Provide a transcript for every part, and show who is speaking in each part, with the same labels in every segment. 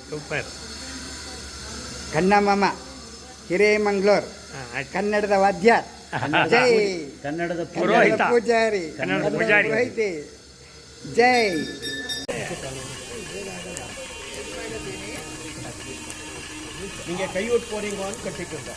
Speaker 1: Super.
Speaker 2: Kannamma ಹಿರೇಮಂಗ್ಳೂರ್ ಕನ್ನಡದ ವಾದ್ಯ, ಜೈ
Speaker 3: ಕನ್ನಡದ
Speaker 1: ಪುರೋಹಿತ,
Speaker 2: ಪೂಜಾರಿ,
Speaker 1: ಕನ್ನಡದ ಪೂಜಾರಿ,
Speaker 2: ಪುರೋಹಿತೆ, ಜೈ.
Speaker 3: ನಿಮಗೆ ಕೈ ಉಟ್ಕೋರಿಂಗ್ ಅಂತ ಕಟ್ಟಿಕೊಂಡ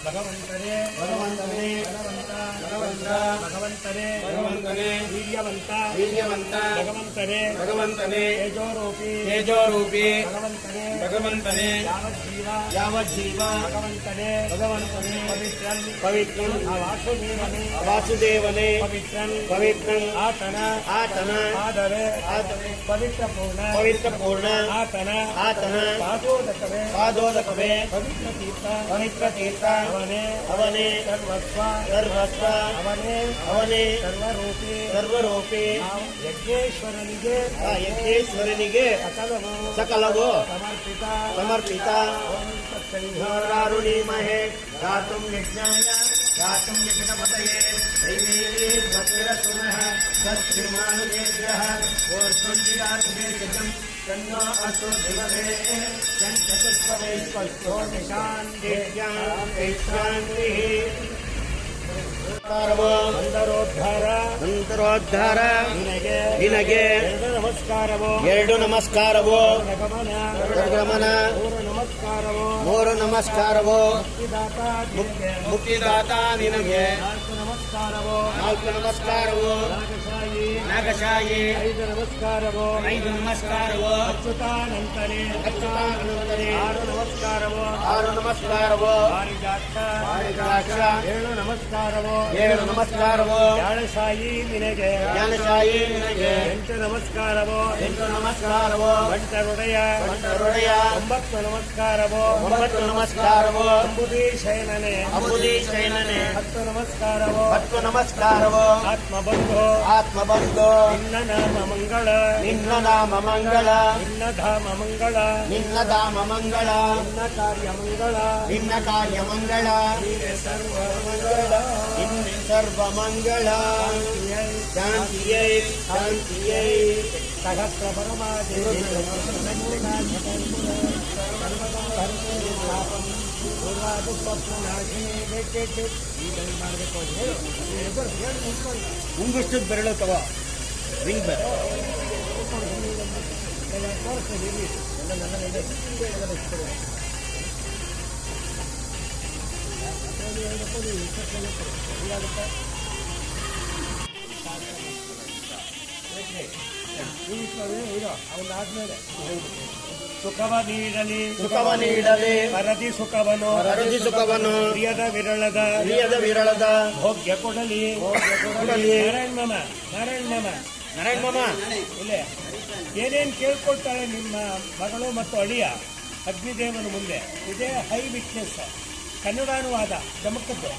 Speaker 3: ಭಗವಂತನೇ ಭಗವಂತನೇ ಭಗವಂತ ಭಗವಂತ ಭಗವಂತನೇ ಭಗವಂತನೇ ವೀರ್ಯವಂತ ವೀರ್ಯವಂತ ಭಗವಂತನೇ ಭಗವಂತನೇ ತೇಜೋರೂಪಿ ತೇಜೋರೂಪಿ ಭಗವಂತನೇ ಭಗವಂತನೇ ಯಾವಜ್ಜೀವ ಯಾವಜ್ಜೀವ ಭಗವಂತನೇ ಭಗವಂತನೇ ಪವಿತ್ರನ್ ಪವಿತ್ರನ್ ವಾಸುದೇವನೇ ವಾಸುದೇವನೇ ಪವಿತ್ರನ್ ಪವಿತ್ರನ್ ಆತನ ಆತನ ಆದರೆ ಆತನೇ ಪವಿತ್ರ ಪೂರ್ಣ ಪವಿತ್ರ ಪೂರ್ಣ ಆತನ ಆತನ ಪಾದೋದಕವೇ ಪಾದೋದಕವೇ ಪವಿತ್ರ ತೀರ್ಥ ಪವಿತ್ರ ತೀರ್ಥ ಅವನೇ ಅವನೇ ಸರ್ವಸ್ವ ಸರ್ವಸ್ವ ಅವನೇ ಅವನೇ ಸರ್ವರೂಪಿ ಸರ್ವರೂಪಿ ಯಜ್ಞೇಶ್ವರನಿಗೆ ಯಜ್ಞೇಶ್ವರನಿಗೆ ಸಕಲವು ಸಕಲವು ಸಮರ್ಪಿತ ಸಮರ್ಪಿತ. ರುಣೀಮಹೇ ಗಾತುಂ ಯಜ್ಞಾಯ ಗಾತುಂ ಯಜ್ಞಪತಯೇ ದೈವೇತಿ ಭಕ್ತಿರಸುನಃ ಸತ್ಕೃಮಾನುಜೇಭ್ಯಃ ಓರ್ಧ್ವಂಜಿರಾತ್ಮೇಕಂ ತನ್ನೋ ಅಸ್ತु ದಿವಸೇ ಚತುಷ್ಪದೈಸ್ಪಷ್ಟೋ ನಿಶಾಂತಿಭ್ಯಾಂ ಶಾಂತಿಃ. ಅಂತರೋದ್ಧಾರ ಅಂತರೋದ್ಧಾರ ನಿನಗೆ ನಿನಗೆ ನಮಸ್ಕಾರವೋ ಎರಡು ನಮಸ್ಕಾರವೋ ಗಮನ ಮೂರು ನಮಸ್ಕಾರವೋ ಮೂರು ನಮಸ್ಕಾರವೋ ಮುಕ್ತಿದಾತ ನಿನಗೆ ನಾಲ್ಕು ನಮಸ್ಕಾರವೋ ನಾಲ್ಕು ನಮಸ್ಕಾರವೋ ನಾಗಶಾಯಿ ಐದು ನಮಸ್ಕಾರವೋ ಐದು ನಮಸ್ಕಾರವೋ ಅಚ್ಯುತಾನಂತನೇ ಅಚ್ಯುತಾನಂತನೇ ಆರು ನಮಸ್ಕಾರವೋ ಆರು ನಮಸ್ಕಾರವೋ ಪಾರಿಜಾತ ಪಾರಿಜಾತ ಏಳು ನಮಸ್ಕಾರವೋ ಏಳು ನಮಸ್ಕಾರವೋ ಜ್ಞಾನಶಾಯಿ ನಿನಗೆ ಜ್ಞಾನಶಾಯಿ ನಿನಗೆ ಎಂಟು ನಮಸ್ಕಾರವೋ ಎಂಟು ನಮಸ್ಕಾರವೋ ಬಂಟರೊಡೆಯ ಬಂಟರೊಡೆಯ ಒಂಬತ್ತು ನಮಸ್ಕಾರವೋ ಒಂಬತ್ತು ನಮಸ್ಕಾರವೋ ಅಂಬುದೀಶಯನನೇ ಅಂಬುದೀಶಯನನೇ ಹತ್ತು ನಮಸ್ಕಾರವೋ ಹತ್ತು ನಮಸ್ಕಾರವೋ ಆತ್ಮಬಂಧು ಆತ್ಮಬಂಧು ನಿನ್ನ ನಾಮ ಮಂಗಳ ನಿನ್ನ ನಾಮ ಮಂಗಳ ನಿನ್ನ ಧಾಮ ಮಂಗಳ ನಿನ್ನ ಧಾಮ ಮಂಗಳ ನಿನ್ನ ಕಾರ್ಯ ಮಂಗಳ ನಿನ್ನ ಕಾರ್ಯ ಮಂಗಳ ಸರ್ವ ಮಂಗಳ ಸರ್ವ ಮಂಗಳ ಶಾಂತಿಯೈ ಶಾಂತಿಯೈ ಸಹಸ್ರ ಪರಮಾದೇವಿ ಮುಂಗುಷ್ಟದ ಬೆರಳು ತಗೋ ರಿಂಗ್ ಬೆರ ಅವನಾದ್ಮೇಲೆ ಸುಖವ ನೀಡಲಿ ಸುಖವ ನೀಡಲಿ ಪರದಿ ಸುಖವನು ಪರದಿ ಸುಖವನು ಪ್ರಿಯದ ವಿರಳದ ಪ್ರಿಯದ ವಿರಳದ ಭೋಗ್ಯ ಕೊಡಲಿ ಕೊಡಲಿ. ನಾರಾಯಣ ಮಾಮ ನಾರಾಯಣ ಮಾಮ ನಾರಾಯಣ ಮಾಮ ಇಲ್ಲೇ ಏನೇನು ಕೇಳ್ಕೊಳ್ತಾಳೆ ನಿಮ್ಮ ಮಗಳು ಮತ್ತು ಅಳಿಯ ಅಗ್ನಿದೇವನ ಮುಂದೆ. ಇದೇ ಹೈ ವಿಟ್ನೆಸ್ ಕನ್ನಡಾನುವಾದ ಚಮಕದ್ದು.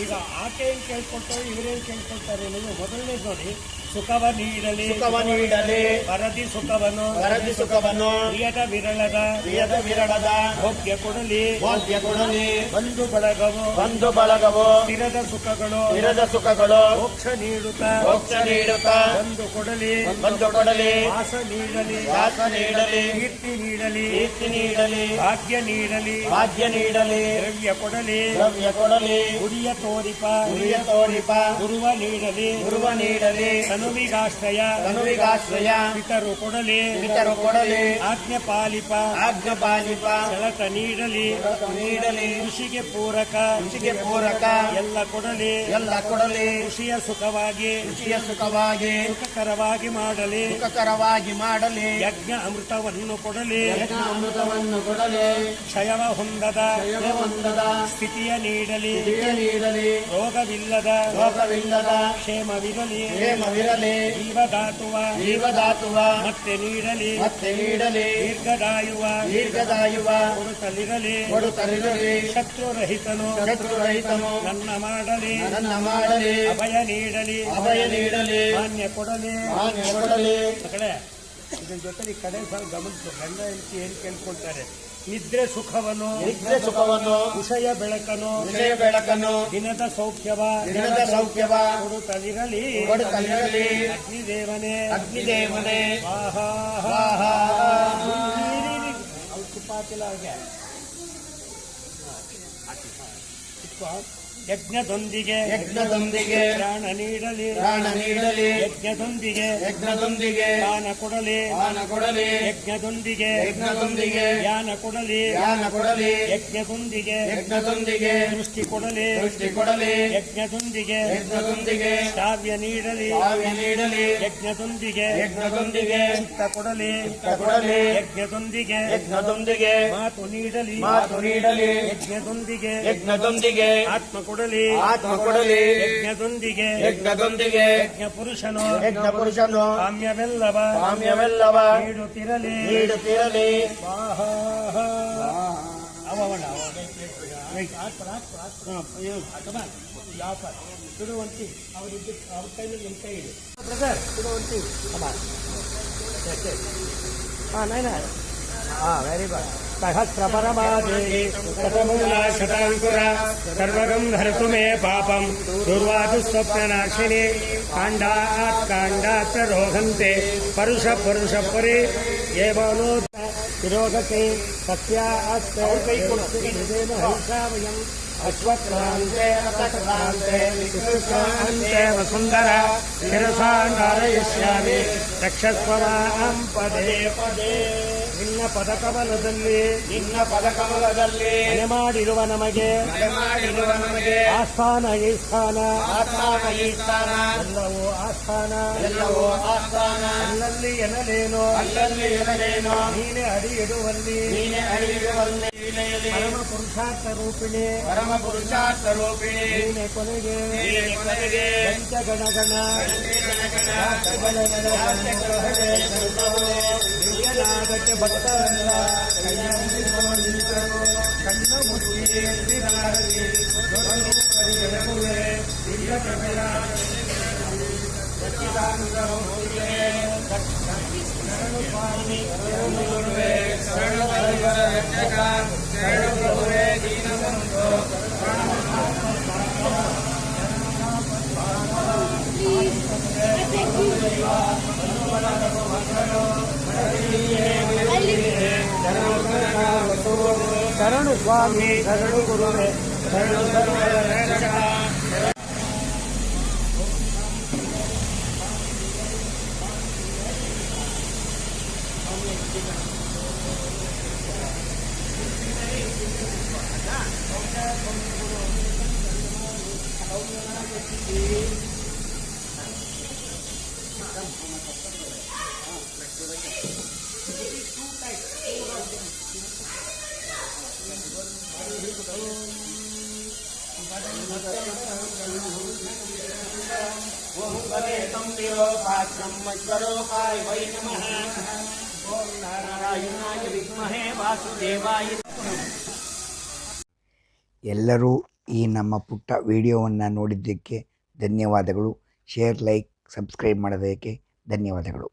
Speaker 3: ಈಗ ಆಕೆ ಏನು ಕೇಳ್ಕೊಳ್ತಾರೆ ಇವರೇನು ಕೇಳ್ಕೊಳ್ತಾರೆ ಅನ್ನೋದು ಮೊದಲನೇದು ನೋಡಿ. ಸುಖವ ನೀಡಲಿ ಸುಖವ ನೀಡಲಿ ಪರದಿ ಸುಖವನು ಪರದಿ ಸುಖವನು ಪ್ರಿಯದ ವಿರಳದ ಪ್ರಿಯದ ವಿರಳದ ಭೋಗ್ಯ ಕೊಡಲಿ ಭೋಗ್ಯ ಕೊಡಲಿ. ಬಂಧು ಬಳಗವು ಬಂಧು ಬಳಗವು ಸ್ಥಿರದ ಸುಖಗಳು ಸ್ಥಿರದ ಸುಖಗಳು ಮೋಕ್ಷ ನೀಡುತ್ತ ಮೋಕ್ಷ ನೀಡುತ್ತ ಬಂದು ಕೊಡಲಿ ಬಂದು ಕೊಡಲಿ. ವಾಸ ನೀಡಲಿ ವಾಸ ನೀಡಲಿ ಕೀರ್ತಿ ನೀಡಲಿ ಕೀರ್ತಿ ನೀಡಲಿ. ಭಾಗ್ಯ ನೀಡಲಿ ಭಾಗ್ಯ ನೀಡಲಿ. ದ್ರವ್ಯ ಕೊಡಲಿ ದ್ರವ್ಯ ಕೊಡಲಿ. ಗುರಿಯ ತೋರಿಪ ಗುರಿಯ ತೋರಿಪ. ಗುರುವ ನೀಡಲಿ ಗುರುವ ನೀಡಲಿ. ತನುವಿಗಾಶ್ರಯ ತನುವಿಗಾಶ್ರಯ. ಪಿತರು ಕೊಡಲಿ ಪಿತರು ಕೊಡಲಿ. ಆಜ್ಞೆ ಪಾಲಿಪ ಆಜ್ಞೆ ಪಾಲಿಪ. ಸೆಳತ ನೀಡಲಿ ನೀಡಲಿ. ಕೃಷಿಗೆ ಪೂರಕ ಕೃಷಿಗೆ ಪೂರಕ. ಎಲ್ಲ ಕೊಡಲಿ ಎಲ್ಲ ಕೊಡಲಿ. ಕೃಷಿಯ ಸುಖವಾಗಿ ಕೃಷಿಯ ಸುಖವಾಗಿ ಸುಖಕರವಾಗಿ ಮಾಡಲಿ ಸುಖಕರವಾಗಿ ಮಾಡಲಿ. ಯಜ್ಞ ಅಮೃತವನ್ನು ಕೊಡಲಿ ಯಜ್ಞ ಅಮೃತವನ್ನು ಕೊಡಲಿ. ಕ್ಷಯವ ಹೊಂದದ ಕ್ಷಯವ ಹೊಂದದ ಸ್ಥಿತಿಯ ನೀಡಲಿ ನೀಡಲಿ. ರೋಗವಿಲ್ಲದ ರೋಗವಿಲ್ಲದ ಕ್ಷೇಮವಿರಲಿ ಕ್ಷೇಮವಿರಲಿ. ಜೀವದಾತುವ ಜೀವದಾತುವ ಮತ್ತೆ ನೀಡಲಿ ಮತ್ತೆ ನೀಡಲಿ. ದೀರ್ಘದಾಯುವ ದೀರ್ಘದಾಯುವ. ಕೊಡುತ್ತಲಿರಲಿ ಕೊಡುತ್ತಲಿರಲಿ. ಶತ್ರುರಹಿತನು ಶತ್ರುರಹಿತನು. ನನ್ನ ಮಾಡಲಿ ನನ್ನ ಮಾಡಲಿ. ಅಭಯ ನೀಡಲಿ ಅಭಯ ನೀಡಲಿ. ಮಾನ್ಯ ಕೊಡಲಿ ಮಾನ್ಯ ಕೊಡಲಿ. ಕಡೆ ಇದ್ರ ಜೊತೆ ಈ ಕಡೆ ಸಹ ಗಮನಿಸು. ಗಂಡ ಹೆಂಡತಿ ಏನು ಕೇಳ್ಕೊಳ್ತಾರೆ ನಿದ್ರೆ ಸುಖವನು ವಿಷಯ ಬೆಳಕನು ದಿನದ ಸೌಖ್ಯವ ಕೊಡುತ್ತಲಿರಲಿ ಅಗ್ನಿದೇವನೇ ಸ್ವಾಹಾ. ಯಜ್ಞದೊಂದಿಗೆ ಪ್ರಾಣ ನೀಡಲಿ ಯಜ್ಞದೊಂದಿಗೆ ದಾನ ಕೊಡಲಿ ಯಜ್ಞದೊಂದಿಗೆ ಜ್ಞಾನ ಕೊಡಲಿ ಯಜ್ಞದೊಂದಿಗೆ ದೃಷ್ಟಿ ಕೊಡಲಿ ಯಜ್ಞದೊಂದಿಗೆ ಶ್ರಾವ್ಯ ನೀಡಲಿ ಯಜ್ಞದೊಂದಿಗೆ ಚಿತ್ತ ಕೊಡಲಿ ಯಜ್ಞದೊಂದಿಗೆ ಮಾತು ನೀಡಲಿ ಯಜ್ಞದೊಂದಿಗೆ ಆತ್ಮ ಕೊಡಲಿ ಯಜ್ಞದೊಂದಿಗೆ ಯಜ್ಞ ಪುರುಷನು ಕಾಮ್ಯವೆಲ್ಲವ ನೀಡುತ್ತಿರಲಿ ಸುಡುವಂತಿ ಅವ್ರ ಕೈಲಿ ನಿಮ್ಮ ಕೈ ಇದೆ ಬ್ರದರ್ ಸುಡುವಂತಿ ವೆರಿ ಗುಡ್ ಸಹಸ್ರಪರಮಾದೇವಿ ಶತಾಂಕುರ ಸರ್ವಗಂ ಹರತು ಮೇ ಪಾಪಂ ದುರ್ವಾದು ಸ್ವಪ್ನನಾಶಿನಿ ಕಾಂಡಾತ್ ರೋಹಂತೆ ಪರುಷ ಪರಿ ಏವನೋ ತಿರೋಗತೆ ಸತ್ಯಾಸ್ತೆ ಹಂಸಾವಯಂ ಅಶ್ವಕ್ರಾಂತೆ ವಸುಂಧರ ಶಿರಸಾಂಗಾರಯಿಷ್ಯಾಮಿ ರಕ್ಷಸ್ವ ಮಾಂ ಪದೇ ನಿನ್ನ ಪದಕಮಲದಲ್ಲಿ ಮನೆ ಮಾಡಿರುವ ನಮಗೆ ಆಸ್ಥಾನ ಈ ಸ್ಥಾನ ಎಲ್ಲವೂ ಆಸ್ಥಾನ ಅಲ್ಲಲ್ಲಿ ಎನಲೇನೋ ನೀನೆ ಅಡಿ ಇಡುವಲ್ಲಿ ಪರಮ ಪುರುಷಾರ್ಥ ರೂಪಿಣಿ ನೀನೆ ಕೊನೆಗೆ ಪಂಚಗಣಗಣ ದಿವ್ಯನಾಗಕ್ಕೆ ಭಕ್ತರಲ್ಲ ಕಣ್ಣು ಮುಚ್ಚಿ ಶರಣು ಸ್ವಾಮಿ ಶರಣು ಗುರುವೇ ಶರಣು ಸರ್ವರಕ್ಷಕ. ಓಂ ಗಣೇಶಂ ವಿರೋಪಾಚ್ರಮಶ್ವರೋಪಾಯ ವೈ ನಮಃ. ಓಂ ನಾರಾಯಣಾಯ ವಿದ್ಮಹೇ ವಾಸುದೇವಾಯ.
Speaker 2: ಎಲ್ಲರೂ ಈ ನಮ್ಮ ಪುಟ್ಟ ವಿಡಿಯೋವನ್ನು ನೋಡಿದ್ದಕ್ಕೆ ಧನ್ಯವಾದಗಳು. ಶೇರ್, ಲೈಕ್, ಸಬ್ಸ್ಕ್ರೈಬ್ ಮಾಡೋದಕ್ಕೆ ಧನ್ಯವಾದಗಳು.